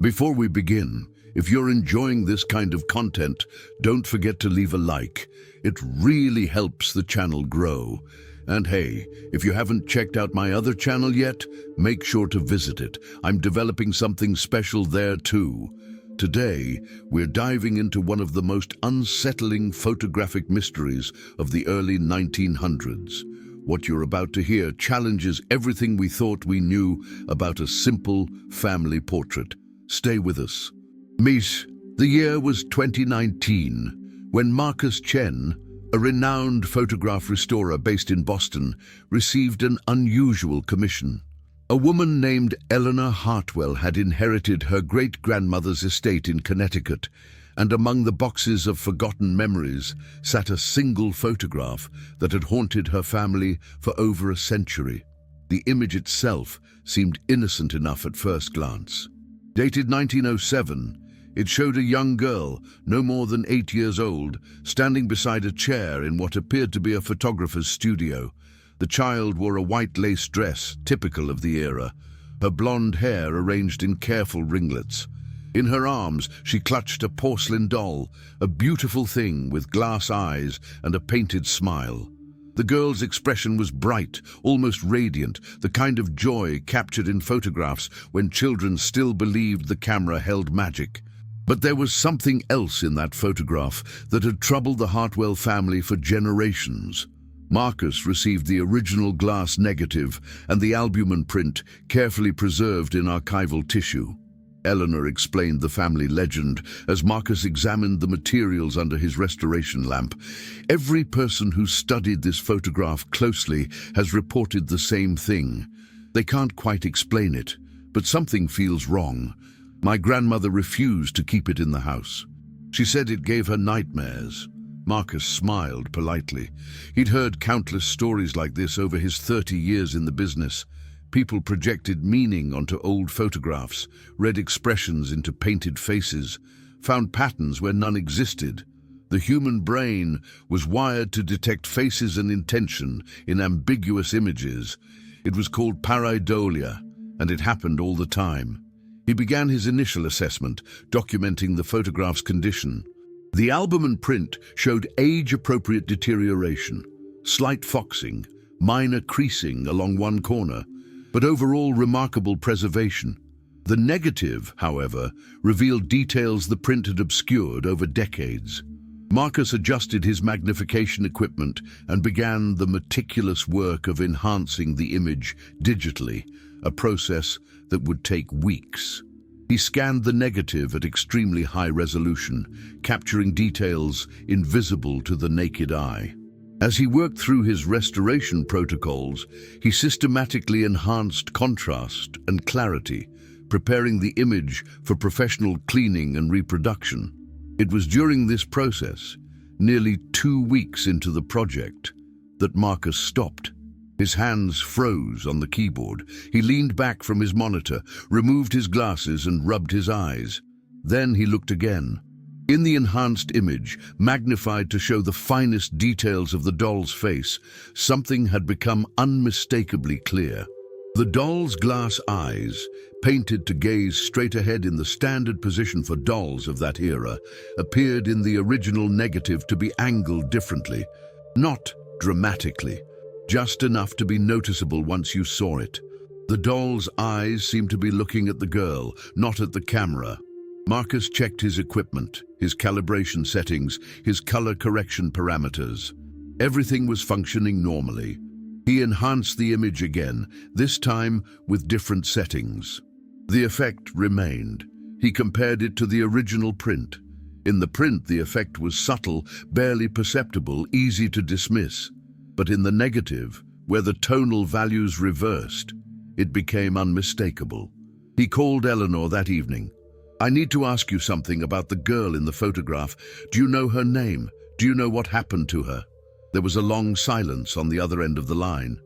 Before we begin, if you're enjoying this kind of content, don't forget to leave a like. It really helps the channel grow. And hey, if you haven't checked out my other channel yet, make sure to visit it. I'm developing something special there too. Today, we're diving into one of the most unsettling photographic mysteries of the early 1900s. What you're about to hear challenges everything we thought we knew about a simple family portrait. Stay with us. Meet, the year was 2019, when Marcus Chen, a renowned photograph restorer based in Boston, received an unusual commission. A woman named Eleanor Hartwell had inherited her great-grandmother's estate in Connecticut, and among the boxes of forgotten memories sat a single photograph that had haunted her family for over a century. The image itself seemed innocent enough at first glance. Dated 1907, it showed a young girl, no more than 8 years old, standing beside a chair in what appeared to be a photographer's studio. The child wore a white lace dress, typical of the era, her blonde hair arranged in careful ringlets. In her arms, she clutched a porcelain doll, a beautiful thing with glass eyes and a painted smile. The girl's expression was bright, almost radiant, the kind of joy captured in photographs when children still believed the camera held magic. But there was something else in that photograph that had troubled the Hartwell family for generations. Marcus received the original glass negative and the albumen print, carefully preserved in archival tissue. Eleanor explained the family legend as Marcus examined the materials under his restoration lamp. Every person who studied this photograph closely has reported the same thing. They can't quite explain it, but something feels wrong. My grandmother refused to keep it in the house. She said it gave her nightmares. Marcus smiled politely. He'd heard countless stories like this over his 30 years in the business. People projected meaning onto old photographs, read expressions into painted faces, found patterns where none existed. The human brain was wired to detect faces and intention in ambiguous images. It was called pareidolia, and it happened all the time. He began his initial assessment, documenting the photograph's condition. The albumen print showed age-appropriate deterioration, slight foxing, minor creasing along one corner, but overall remarkable preservation. The negative, however, revealed details the print had obscured over decades. Marcus adjusted his magnification equipment and began the meticulous work of enhancing the image digitally, a process that would take weeks. He scanned the negative at extremely high resolution, capturing details invisible to the naked eye. As he worked through his restoration protocols, he systematically enhanced contrast and clarity, preparing the image for professional cleaning and reproduction. It was during this process, nearly 2 weeks into the project, that Marcus stopped. His hands froze on the keyboard. He leaned back from his monitor, removed his glasses and rubbed his eyes. Then he looked again. In the enhanced image, magnified to show the finest details of the doll's face, something had become unmistakably clear. The doll's glass eyes, painted to gaze straight ahead in the standard position for dolls of that era, appeared in the original negative to be angled differently, not dramatically, just enough to be noticeable once you saw it. The doll's eyes seemed to be looking at the girl, not at the camera. Marcus checked his equipment, his calibration settings, his color correction parameters. Everything was functioning normally. He enhanced the image again, this time with different settings. The effect remained. He compared it to the original print. In the print, the effect was subtle, barely perceptible, easy to dismiss. But in the negative, where the tonal values reversed, it became unmistakable. He called Eleanor that evening. "I need to ask you something about the girl in the photograph. Do you know her name? Do you know what happened to her?" There was a long silence on the other end of the line.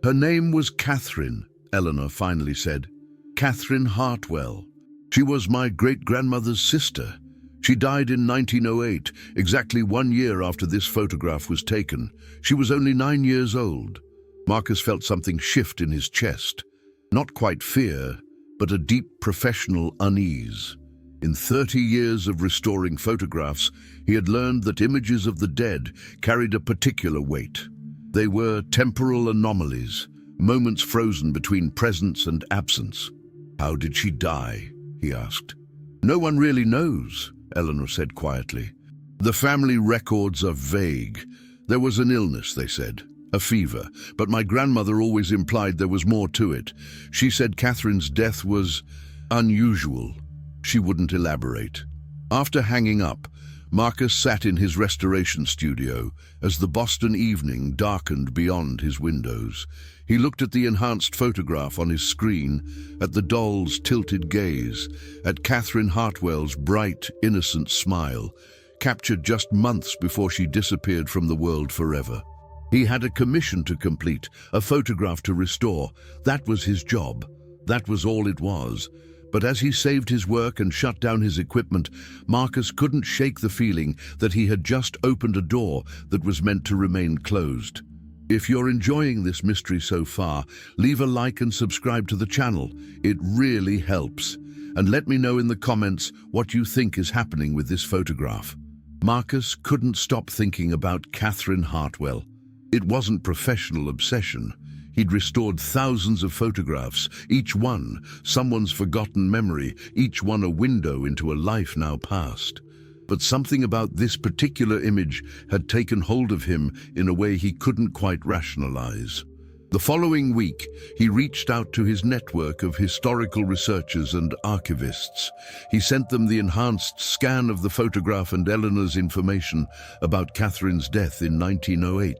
"Her name was Catherine," Eleanor finally said. "Catherine Hartwell. She was my great-grandmother's sister. She died in 1908, exactly 1 year after this photograph was taken. She was only 9 years old." Marcus felt something shift in his chest. Not quite fear, but a deep professional unease. In 30 years of restoring photographs, he had learned that images of the dead carried a particular weight. They were temporal anomalies, moments frozen between presence and absence. "How did she die?" he asked. "No one really knows," Eleanor said quietly. "The family records are vague. There was an illness, they said, a fever, but my grandmother always implied there was more to it. She said Catherine's death was unusual." She wouldn't elaborate. After hanging up, Marcus sat in his restoration studio as the Boston evening darkened beyond his windows. He looked at the enhanced photograph on his screen, at the doll's tilted gaze, at Catherine Hartwell's bright, innocent smile, captured just months before she disappeared from the world forever. He had a commission to complete, a photograph to restore. That was his job. That was all it was. But as he saved his work and shut down his equipment, Marcus couldn't shake the feeling that he had just opened a door that was meant to remain closed. If you're enjoying this mystery so far, leave a like and subscribe to the channel. It really helps. And let me know in the comments what you think is happening with this photograph. Marcus couldn't stop thinking about Catherine Hartwell. It wasn't professional obsession. He'd restored thousands of photographs, each one someone's forgotten memory, each one a window into a life now past. But something about this particular image had taken hold of him in a way he couldn't quite rationalize. The following week, he reached out to his network of historical researchers and archivists. He sent them the enhanced scan of the photograph and Eleanor's information about Catherine's death in 1908.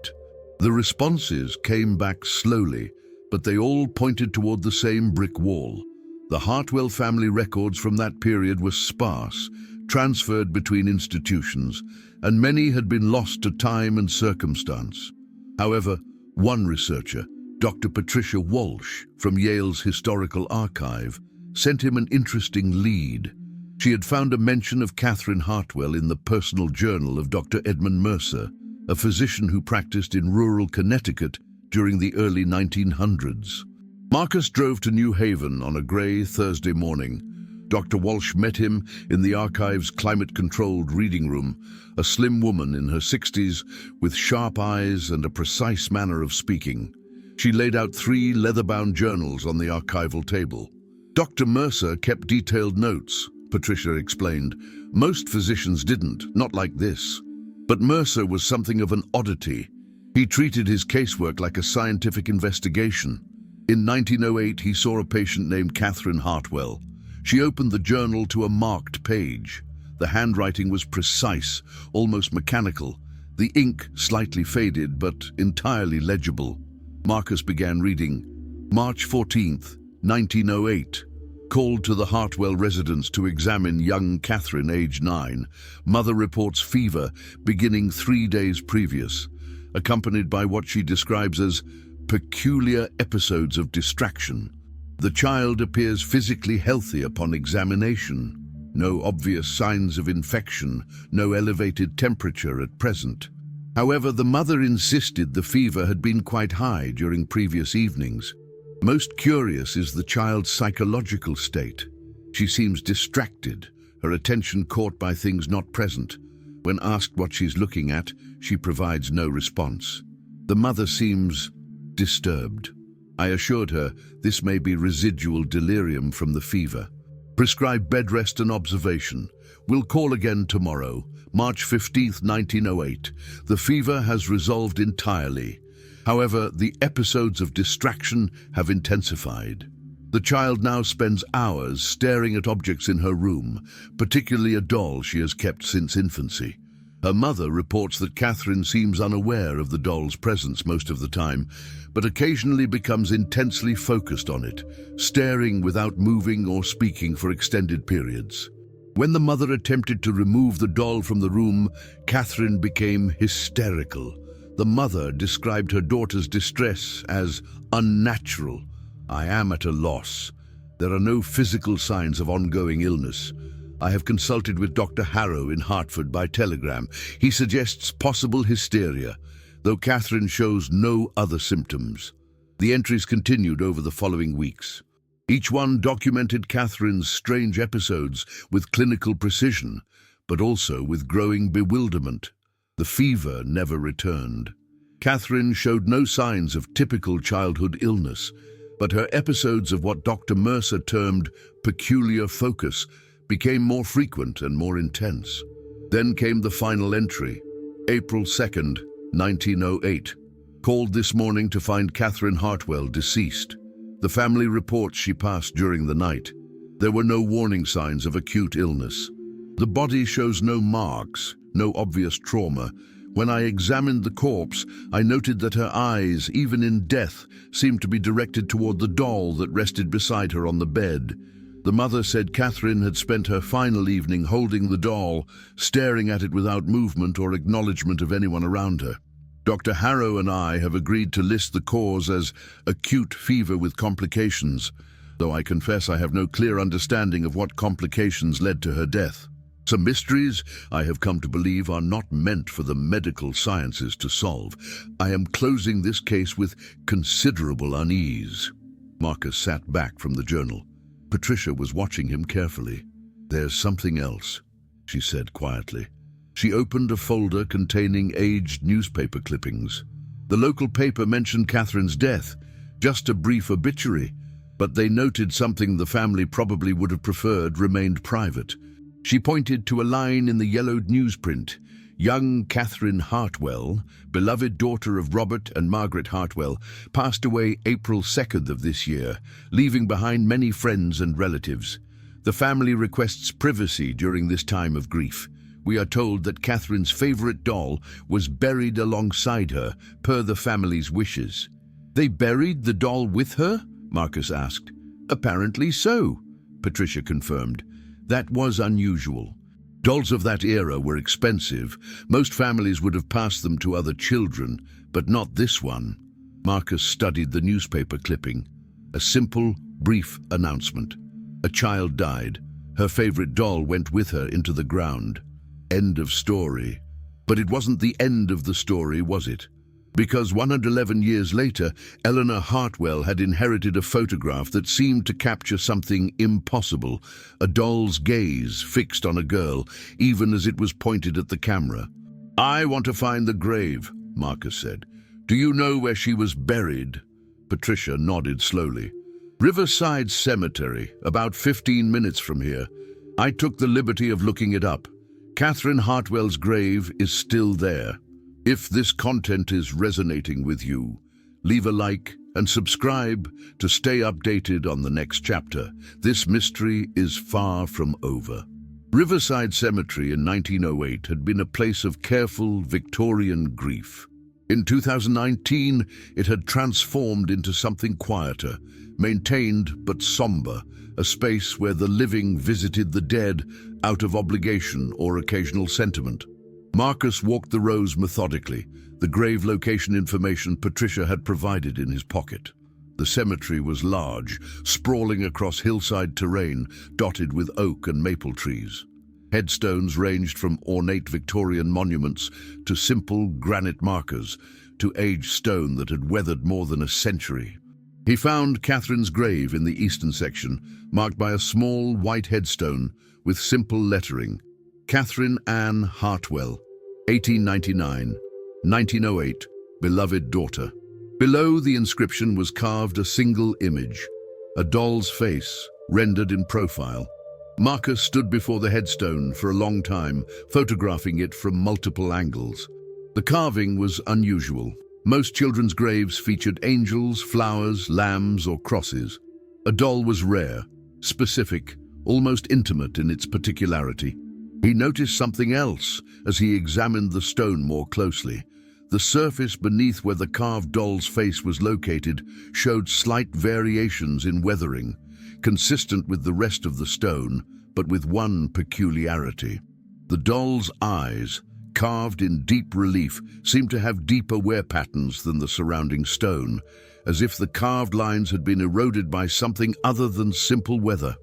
The responses came back slowly, but they all pointed toward the same brick wall. The Hartwell family records from that period were sparse, transferred between institutions, and many had been lost to time and circumstance. However, one researcher, Dr. Patricia Walsh from Yale's Historical Archive, sent him an interesting lead. She had found a mention of Catherine Hartwell in the personal journal of Dr. Edmund Mercer, a physician who practiced in rural Connecticut during the early 1900s. Marcus drove to New Haven on a gray Thursday morning. Dr. Walsh met him in the archive's climate-controlled reading room, a slim woman in her 60s with sharp eyes and a precise manner of speaking. She laid out 3 leather-bound journals on the archival table. Dr. Mercer kept detailed notes, Patricia explained. Most physicians didn't, not like this. But Mercer was something of an oddity. He treated his casework like a scientific investigation. In 1908, he saw a patient named Catherine Hartwell. She opened the journal to a marked page. The handwriting was precise, almost mechanical. The ink slightly faded, but entirely legible. Marcus began reading. March 14th, 1908. Called to the Hartwell residence to examine young Catherine, age 9. Mother reports fever beginning 3 days previous, accompanied by what she describes as peculiar episodes of distraction. The child appears physically healthy upon examination. No obvious signs of infection, no elevated temperature at present. However, the mother insisted the fever had been quite high during previous evenings. Most curious is the child's psychological state. She seems distracted, her attention caught by things not present. When asked what she's looking at, she provides no response. The mother seems disturbed. I assured her this may be residual delirium from the fever. Prescribe bed rest and observation. We'll call again tomorrow, March 15th, 1908. The fever has resolved entirely. However, the episodes of distraction have intensified. The child now spends hours staring at objects in her room, particularly a doll she has kept since infancy. Her mother reports that Catherine seems unaware of the doll's presence most of the time, but occasionally becomes intensely focused on it, staring without moving or speaking for extended periods. When the mother attempted to remove the doll from the room, Catherine became hysterical. The mother described her daughter's distress as unnatural. I am at a loss. There are no physical signs of ongoing illness. I have consulted with Dr. Harrow in Hartford by telegram. He suggests possible hysteria, though Catherine shows no other symptoms. The entries continued over the following weeks. Each one documented Catherine's strange episodes with clinical precision, but also with growing bewilderment. The fever never returned. Catherine showed no signs of typical childhood illness, but her episodes of what Dr. Mercer termed peculiar focus became more frequent and more intense. Then came the final entry, April 2nd, 1908, called this morning to find Catherine Hartwell deceased. The family reports she passed during the night. There were no warning signs of acute illness. The body shows no marks, no obvious trauma. When I examined the corpse, I noted that her eyes, even in death, seemed to be directed toward the doll that rested beside her on the bed. The mother said Catherine had spent her final evening holding the doll, staring at it without movement or acknowledgement of anyone around her. Dr. Harrow and I have agreed to list the cause as acute fever with complications, though I confess I have no clear understanding of what complications led to her death. Some mysteries, I have come to believe, are not meant for the medical sciences to solve. I am closing this case with considerable unease. Marcus sat back from the journal. Patricia was watching him carefully. "There's something else," she said quietly. She opened a folder containing aged newspaper clippings. The local paper mentioned Catherine's death, just a brief obituary, but they noted something the family probably would have preferred remained private. She pointed to a line in the yellowed newsprint. Young Catherine Hartwell, beloved daughter of Robert and Margaret Hartwell, passed away April 2nd of this year, leaving behind many friends and relatives. The family requests privacy during this time of grief. We are told that Catherine's favorite doll was buried alongside her, per the family's wishes. "They buried the doll with her?" Marcus asked. "Apparently so," Patricia confirmed. That was unusual. Dolls of that era were expensive. Most families would have passed them to other children, but not this one. Marcus studied the newspaper clipping. A simple, brief announcement. A child died. Her favorite doll went with her into the ground. End of story. But it wasn't the end of the story, was it? Because 111 years later, Eleanor Hartwell had inherited a photograph that seemed to capture something impossible, a doll's gaze fixed on a girl, even as it was pointed at the camera. "I want to find the grave," Marcus said. "Do you know where she was buried?" Patricia nodded slowly. "Riverside Cemetery, about 15 minutes from here. I took the liberty of looking it up. Catherine Hartwell's grave is still there. If this content is resonating with you, leave a like and subscribe to stay updated on the next chapter. This mystery is far from over." Riverside Cemetery in 1908 had been a place of careful Victorian grief. In 2019, it had transformed into something quieter, maintained but somber, a space where the living visited the dead out of obligation or occasional sentiment. Marcus walked the rows methodically, the grave location information Patricia had provided in his pocket. The cemetery was large, sprawling across hillside terrain, dotted with oak and maple trees. Headstones ranged from ornate Victorian monuments to simple granite markers, to aged stone that had weathered more than a century. He found Catherine's grave in the eastern section, marked by a small white headstone with simple lettering. Catherine Ann Hartwell, 1899, 1908, beloved daughter. Below the inscription was carved a single image, a doll's face, rendered in profile. Marcus stood before the headstone for a long time, photographing it from multiple angles. The carving was unusual. Most children's graves featured angels, flowers, lambs, or crosses. A doll was rare, specific, almost intimate in its particularity. He noticed something else as he examined the stone more closely. The surface beneath where the carved doll's face was located showed slight variations in weathering, consistent with the rest of the stone, but with one peculiarity. The doll's eyes, carved in deep relief, seemed to have deeper wear patterns than the surrounding stone, as if the carved lines had been eroded by something other than simple weather,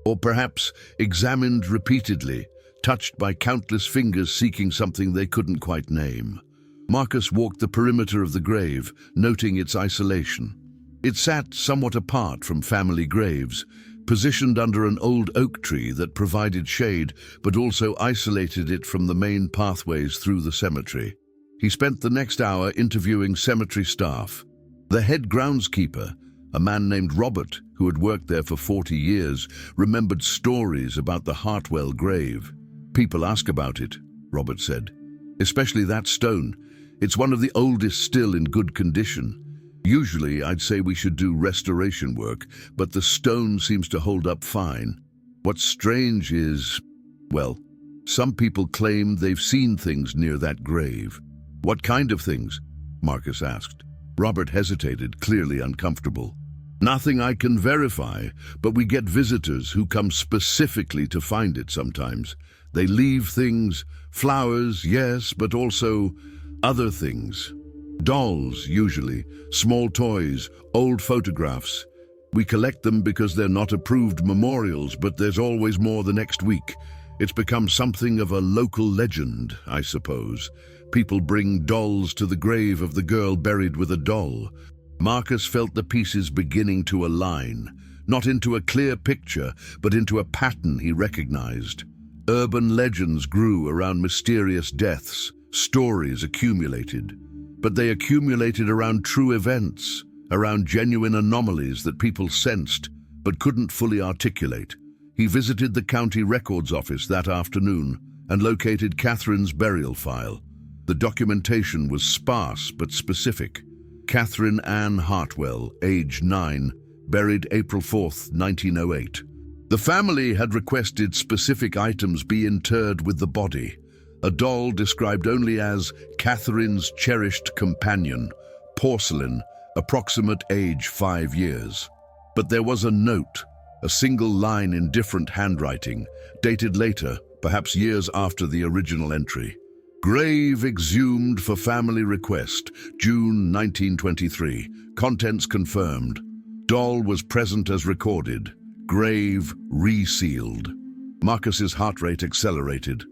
or perhaps examined repeatedly, touched by countless fingers seeking something they couldn't quite name. Marcus walked the perimeter of the grave, noting its isolation. It sat somewhat apart from family graves, positioned under an old oak tree that provided shade but also isolated it from the main pathways through the cemetery. He spent the next hour interviewing cemetery staff. The head groundskeeper, a man named Robert, who had worked there for 40 years, remembered stories about the Hartwell grave. "People ask about it," Robert said. "Especially that stone. It's one of the oldest still in good condition. Usually I'd say we should do restoration work, but the stone seems to hold up fine. What's strange is, well, some people claim they've seen things near that grave." "What kind of things?" Marcus asked. Robert hesitated, clearly uncomfortable. "Nothing I can verify, but we get visitors who come specifically to find it sometimes. They leave things, flowers, yes, but also other things. Dolls, usually, small toys, old photographs. We collect them because they're not approved memorials, but there's always more the next week. It's become something of a local legend, I suppose. People bring dolls to the grave of the girl buried with a doll." Marcus felt the pieces beginning to align, not into a clear picture, but into a pattern he recognized. Urban legends grew around mysterious deaths, stories accumulated. But they accumulated around true events, around genuine anomalies that people sensed, but couldn't fully articulate. He visited the county records office that afternoon and located Catherine's burial file. The documentation was sparse but specific. Catherine Ann Hartwell, age 9, buried April 4, 1908. The family had requested specific items be interred with the body. A doll described only as Catherine's cherished companion, porcelain, approximate age 5 years. But there was a note, a single line in different handwriting, dated later, perhaps years after the original entry. "Grave exhumed for family request, June 1923. Contents confirmed. Doll was present as recorded. Grave resealed." Marcus's heart rate accelerated.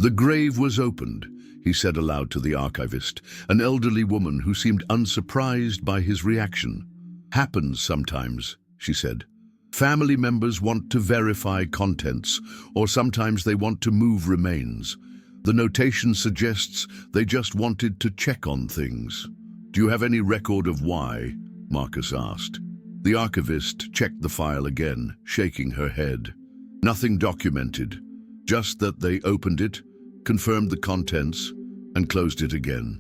"The grave was opened," he said aloud to the archivist, an elderly woman who seemed unsurprised by his reaction. "Happens sometimes," she said. "Family members want to verify contents, or sometimes they want to move remains. The notation suggests they just wanted to check on things." "Do you have any record of why?" Marcus asked. The archivist checked the file again, shaking her head. "Nothing documented, just that they opened it, confirmed the contents, and closed it again."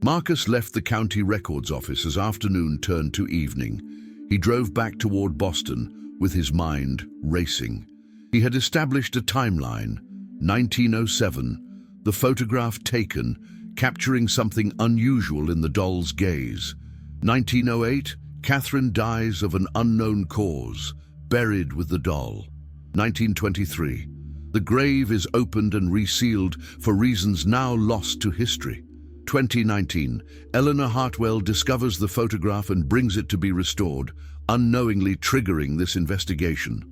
Marcus left the county records office as afternoon turned to evening. He drove back toward Boston, with his mind racing. He had established a timeline. 1907, the photograph taken, capturing something unusual in the doll's gaze. 1908, Catherine dies of an unknown cause, buried with the doll. 1923, the grave is opened and resealed for reasons now lost to history. 2019, Eleanor Hartwell discovers the photograph and brings it to be restored, unknowingly triggering this investigation.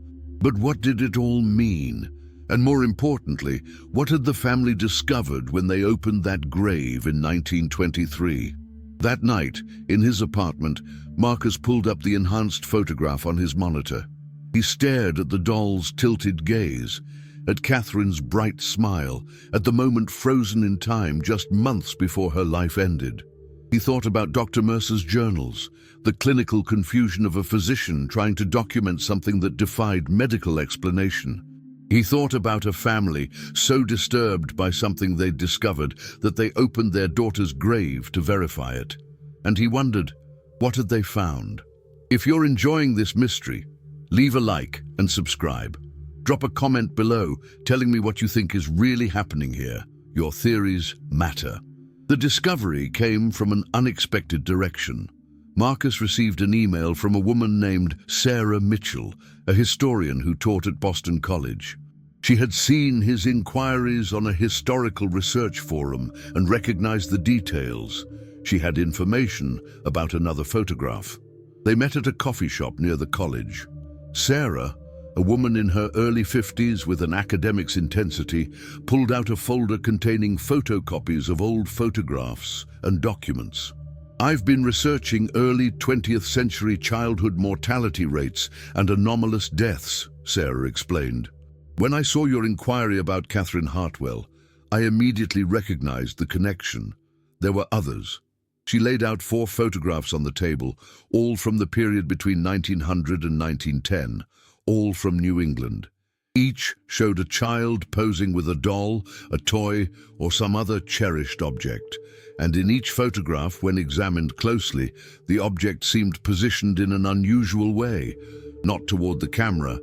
But what did it all mean? And more importantly, what had the family discovered when they opened that grave in 1923? That night, in his apartment, Marcus pulled up the enhanced photograph on his monitor. He stared at the doll's tilted gaze, at Catherine's bright smile, at the moment frozen in time just months before her life ended. He thought about Dr. Mercer's journals, the clinical confusion of a physician trying to document something that defied medical explanation. He thought about a family so disturbed by something they'd discovered that they opened their daughter's grave to verify it. And he wondered, what had they found? If you're enjoying this mystery, leave a like and subscribe. Drop a comment below telling me what you think is really happening here. Your theories matter. The discovery came from an unexpected direction. Marcus received an email from a woman named Sarah Mitchell, a historian who taught at Boston College. She had seen his inquiries on a historical research forum and recognized the details. She had information about another photograph. They met at a coffee shop near the college. Sarah, a woman in her early 50s with an academic's intensity, pulled out a folder containing photocopies of old photographs and documents. I've been researching early 20th century childhood mortality rates and anomalous deaths, Sarah explained. When I saw your inquiry about Catherine Hartwell, I immediately recognized the connection. There were others. She laid out 4 photographs on the table, all from the period between 1900 and 1910, all from New England. Each showed a child posing with a doll, a toy, or some other cherished object. And in each photograph, when examined closely, the object seemed positioned in an unusual way, not toward the camera,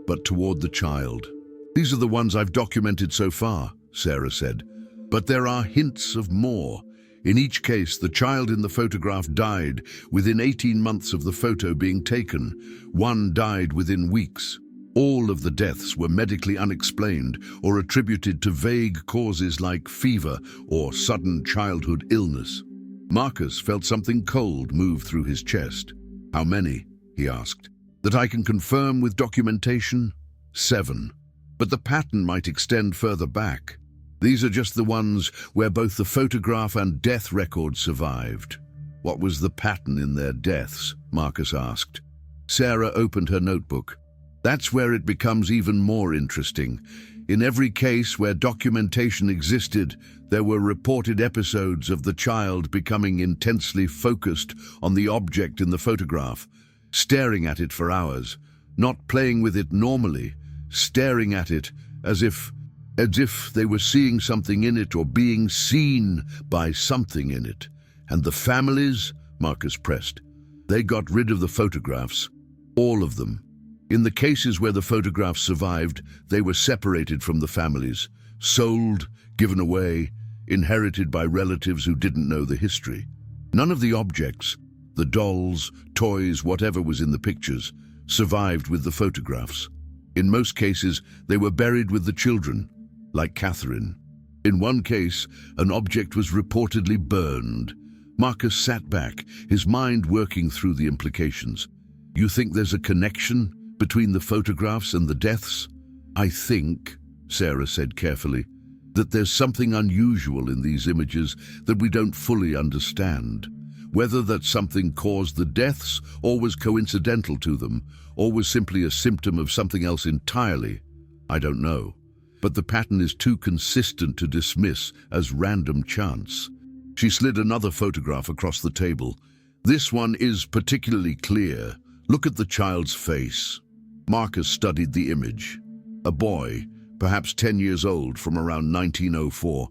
but toward the child. These are the ones I've documented so far, Sarah said. But there are hints of more. In each case, the child in the photograph died within 18 months of the photo being taken. One died within weeks. All of the deaths were medically unexplained or attributed to vague causes like fever or sudden childhood illness. Marcus felt something cold move through his chest. How many? He asked. That I can confirm with documentation? 7. But the pattern might extend further back. These are just the ones where both the photograph and death record survived. What was the pattern in their deaths? Marcus asked. Sarah opened her notebook. That's where it becomes even more interesting. In every case where documentation existed, there were reported episodes of the child becoming intensely focused on the object in the photograph, staring at it for hours, not playing with it normally, staring at it as if they were seeing something in it or being seen by something in it. And the families, Marcus pressed, they got rid of the photographs, all of them. In the cases where the photographs survived, they were separated from the families, sold, given away, inherited by relatives who didn't know the history. None of the objects, the dolls, toys, whatever was in the pictures, survived with the photographs. In most cases, they were buried with the children, like Catherine. In one case, an object was reportedly burned. Marcus sat back, his mind working through the implications. You think there's a connection between the photographs and the deaths? I think, Sarah said carefully, that there's something unusual in these images that we don't fully understand. Whether that something caused the deaths or was coincidental to them, or was simply a symptom of something else entirely, I don't know. But the pattern is too consistent to dismiss as random chance. She slid another photograph across the table. This one is particularly clear. Look at the child's face. Marcus studied the image. A boy, perhaps 10 years old, from around 1904.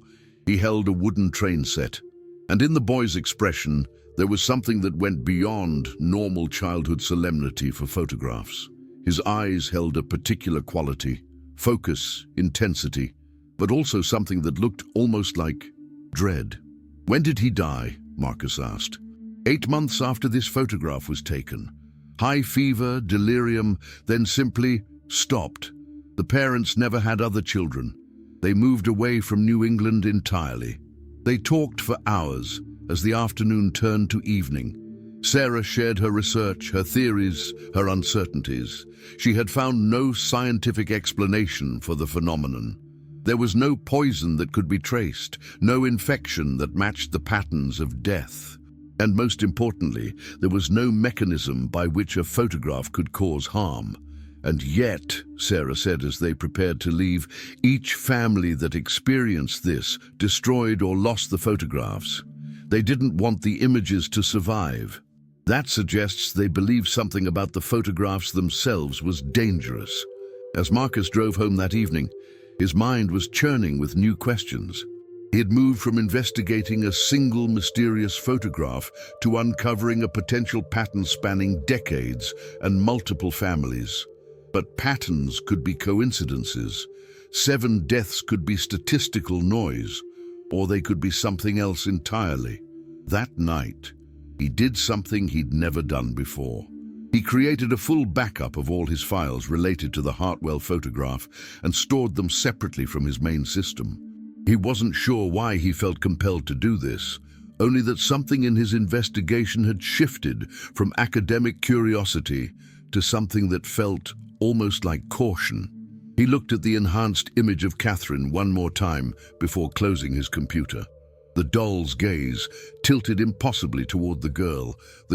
He held a wooden train set. And in the boy's expression, there was something that went beyond normal childhood solemnity for photographs. His eyes held a particular quality, focus, intensity, but also something that looked almost like dread. When did he die? Marcus asked. 8 months after this photograph was taken. High fever, delirium, then simply stopped. The parents never had other children. They moved away from New England entirely. They talked for hours as the afternoon turned to evening. Sarah shared her research, her theories, her uncertainties. She had found no scientific explanation for the phenomenon. There was no poison that could be traced, no infection that matched the patterns of death. And most importantly, there was no mechanism by which a photograph could cause harm. And yet, Sarah said as they prepared to leave, each family that experienced this destroyed or lost the photographs. They didn't want the images to survive. That suggests they believed something about the photographs themselves was dangerous. As Marcus drove home that evening, his mind was churning with new questions. He had moved from investigating a single mysterious photograph to uncovering a potential pattern spanning decades and multiple families. But patterns could be coincidences. 7 deaths could be statistical noise, or they could be something else entirely. That night, he did something he'd never done before. He created a full backup of all his files related to the Hartwell photograph and stored them separately from his main system. He wasn't sure why he felt compelled to do this, only that something in his investigation had shifted from academic curiosity to something that felt almost like caution. He looked at the enhanced image of Catherine one more time before closing his computer. The doll's gaze tilted impossibly toward the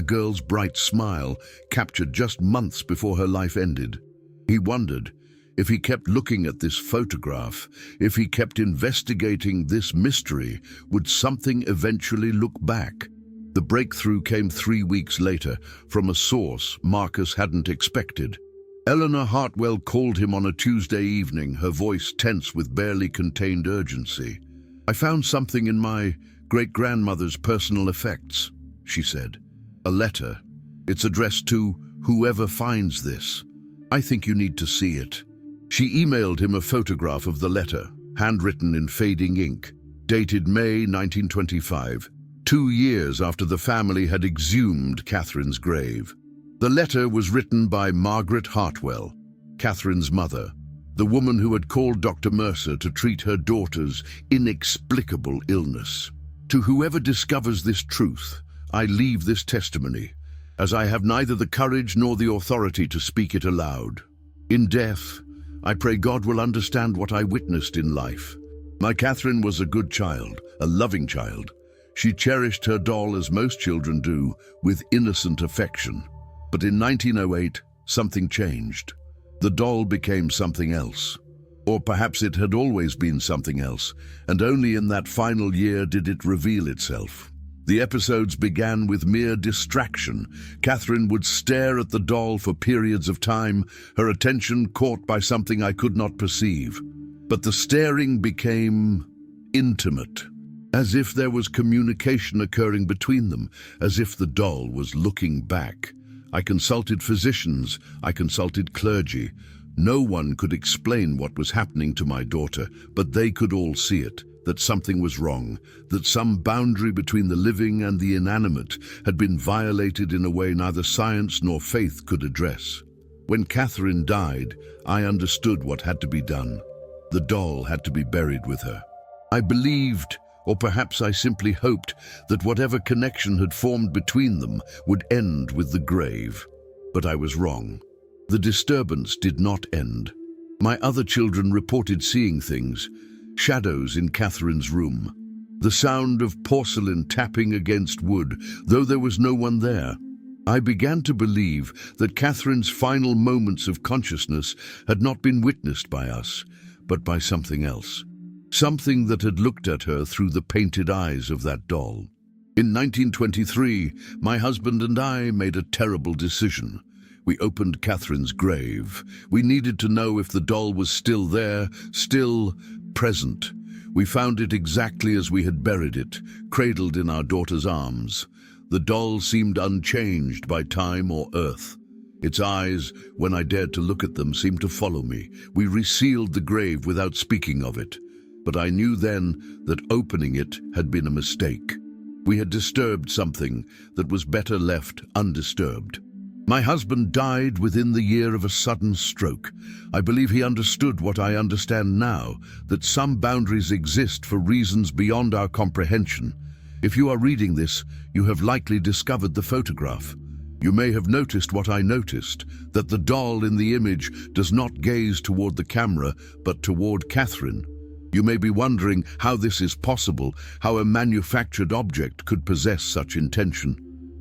girl's bright smile captured just months before her life ended. He wondered, if he kept looking at this photograph, if he kept investigating this mystery, would something eventually look back? The breakthrough came 3 weeks later, from a source Marcus hadn't expected. Eleanor Hartwell called him on a Tuesday evening, her voice tense with barely contained urgency. "I found something in my great-grandmother's personal effects," she said. "A letter. It's addressed to whoever finds this. I think you need to see it." She emailed him a photograph of the letter, handwritten in fading ink, dated May 1925, 2 years after the family had exhumed Catherine's grave. The letter was written by Margaret Hartwell, Catherine's mother, the woman who had called Dr. Mercer to treat her daughter's inexplicable illness. "To whoever discovers this truth, I leave this testimony, as I have neither the courage nor the authority to speak it aloud. In death, I pray God will understand what I witnessed in life. My Catherine was a good child, a loving child. She cherished her doll as most children do, with innocent affection. But in 1908, something changed. The doll became something else. Or perhaps it had always been something else, and only in that final year did it reveal itself. The episodes began with mere distraction. Catherine would stare at the doll for periods of time, her attention caught by something I could not perceive. But the staring became intimate, as if there was communication occurring between them, as if the doll was looking back. I consulted physicians, I consulted clergy. No one could explain what was happening to my daughter, but they could all see it. That something was wrong, that some boundary between the living and the inanimate had been violated in a way neither science nor faith could address. When Catherine died, I understood what had to be done. The doll had to be buried with her. I believed, or perhaps I simply hoped, that whatever connection had formed between them would end with the grave. But I was wrong. The disturbance did not end. My other children reported seeing things, shadows in Catherine's room, the sound of porcelain tapping against wood, though there was no one there. I began to believe that Catherine's final moments of consciousness had not been witnessed by us, but by something else. Something that had looked at her through the painted eyes of that doll. In 1923, my husband and I made a terrible decision. We opened Catherine's grave. We needed to know if the doll was still there, still present. We found it exactly as we had buried it, cradled in our daughter's arms. The doll seemed unchanged by time or earth. Its eyes, when I dared to look at them, seemed to follow me. We resealed the grave without speaking of it. But I knew then that opening it had been a mistake. We had disturbed something that was better left undisturbed. My husband died within the year of a sudden stroke. I believe he understood what I understand now, that some boundaries exist for reasons beyond our comprehension. If you are reading this, you have likely discovered the photograph. You may have noticed what I noticed, that the doll in the image does not gaze toward the camera, but toward Catherine. You may be wondering how this is possible, how a manufactured object could possess such intention.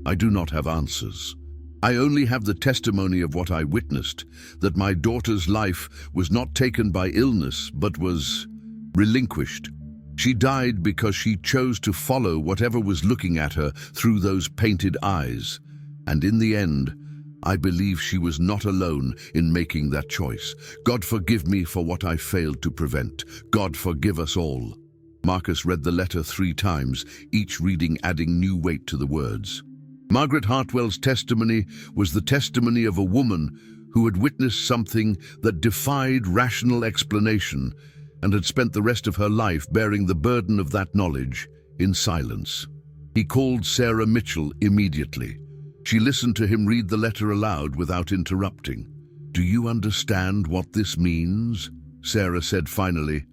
I do not have answers. I only have the testimony of what I witnessed, that my daughter's life was not taken by illness, but was relinquished. She died because she chose to follow whatever was looking at her through those painted eyes. And in the end, I believe she was not alone in making that choice. God forgive me for what I failed to prevent. God forgive us all. Marcus read the letter 3 times, each reading adding new weight to the words. Margaret Hartwell's testimony was the testimony of a woman who had witnessed something that defied rational explanation and had spent the rest of her life bearing the burden of that knowledge in silence. He called Sarah Mitchell immediately. She listened to him read the letter aloud without interrupting. "Do you understand what this means?" Sarah said finally.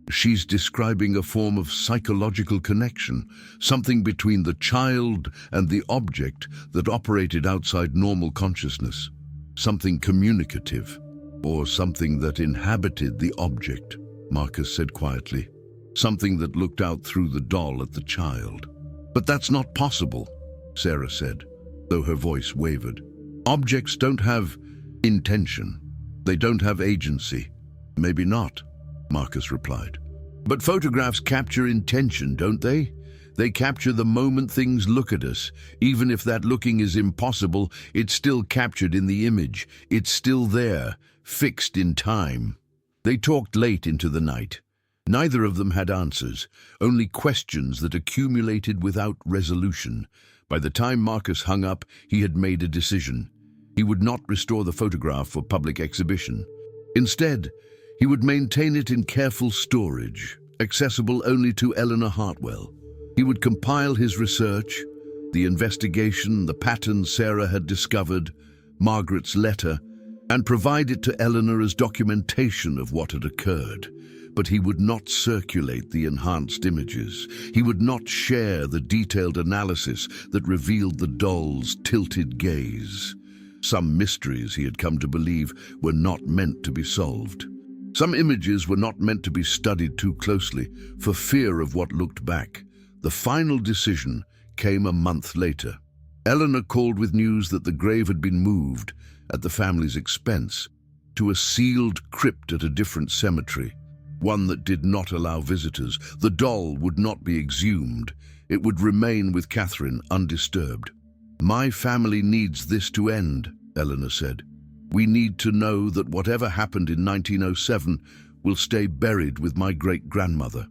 "She's describing a form of psychological connection, something between the child and the object that operated outside normal consciousness, something communicative, or something that inhabited the object," Marcus said quietly. something that looked out through the doll at the child. "But that's not possible," Sarah said, though her voice wavered. "Objects don't have intention. They don't have agency." "Maybe not," Marcus replied. "But photographs capture intention, don't they? They capture the moment things look at us. Even if that looking is impossible, it's still captured in the image. It's still there, fixed in time." They talked late into the night. Neither of them had answers, only questions that accumulated without resolution. By the time Marcus hung up, he had made a decision. He would not restore the photograph for public exhibition. Instead, he would maintain it in careful storage, accessible only to Eleanor Hartwell. He would compile his research, the investigation, the pattern Sarah had discovered, Margaret's letter, and provide it to Eleanor as documentation of what had occurred. But he would not circulate the enhanced images. He would not share the detailed analysis that revealed the doll's tilted gaze. Some mysteries, he had come to believe, were not meant to be solved. Some images were not meant to be studied too closely, for fear of what looked back. The final decision came a month later. Eleanor called with news that the grave had been moved, at the family's expense, to a sealed crypt at a different cemetery, one that did not allow visitors. The doll would not be exhumed. It would remain with Catherine undisturbed. "My family needs this to end," Eleanor said. "We need to know that whatever happened in 1907 will stay buried with my great-grandmother."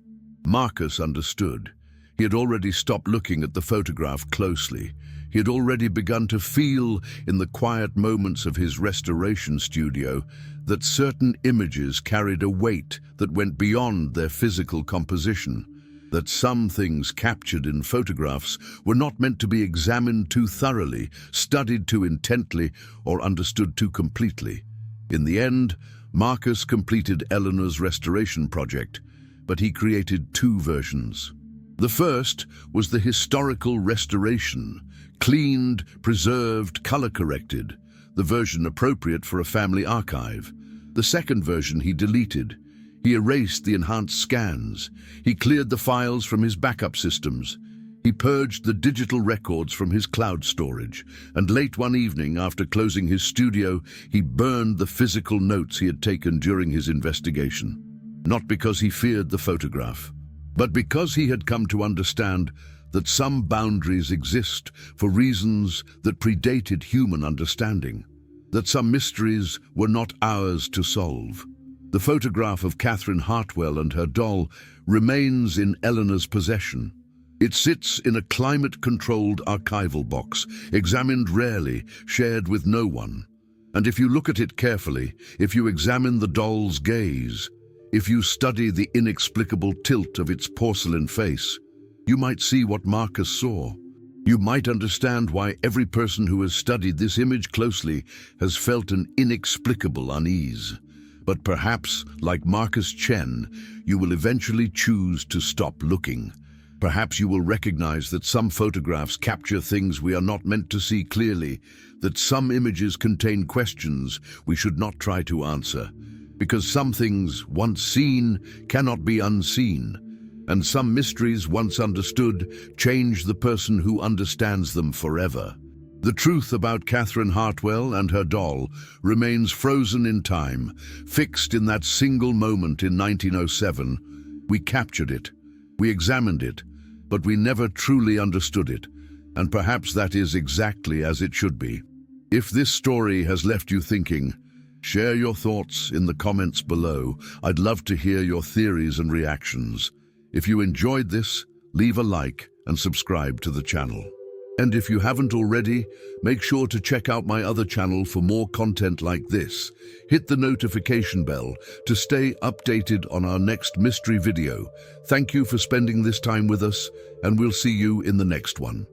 Marcus understood. He had already stopped looking at the photograph closely. He had already begun to feel, in the quiet moments of his restoration studio, that certain images carried a weight that went beyond their physical composition, that some things captured in photographs were not meant to be examined too thoroughly, studied too intently, or understood too completely. In the end, Marcus completed Eleanor's restoration project, but he created two versions. The first was the historical restoration, cleaned, preserved, color-corrected, the version appropriate for a family archive. The second version he deleted. He erased the enhanced scans. He cleared the files from his backup systems. He purged the digital records from his cloud storage. And late one evening, after closing his studio, he burned the physical notes he had taken during his investigation. Not because he feared the photograph, but because he had come to understand that some boundaries exist for reasons that predated human understanding, that some mysteries were not ours to solve. The photograph of Catherine Hartwell and her doll remains in Eleanor's possession. It sits in a climate-controlled archival box, examined rarely, shared with no one. And if you look at it carefully, if you examine the doll's gaze, if you study the inexplicable tilt of its porcelain face, you might see what Marcus saw. You might understand why every person who has studied this image closely has felt an inexplicable unease. But perhaps, like Marcus Chen, you will eventually choose to stop looking. Perhaps you will recognize that some photographs capture things we are not meant to see clearly, that some images contain questions we should not try to answer, because some things, once seen, cannot be unseen, and some mysteries, once understood, change the person who understands them forever. The truth about Catherine Hartwell and her doll remains frozen in time, fixed in that single moment in 1907. We captured it, we examined it, but we never truly understood it, and perhaps that is exactly as it should be. If this story has left you thinking, share your thoughts in the comments below. I'd love to hear your theories and reactions. If you enjoyed this, leave a like and subscribe to the channel. And if you haven't already, make sure to check out my other channel for more content like this. Hit the notification bell to stay updated on our next mystery video. Thank you for spending this time with us, and we'll see you in the next one.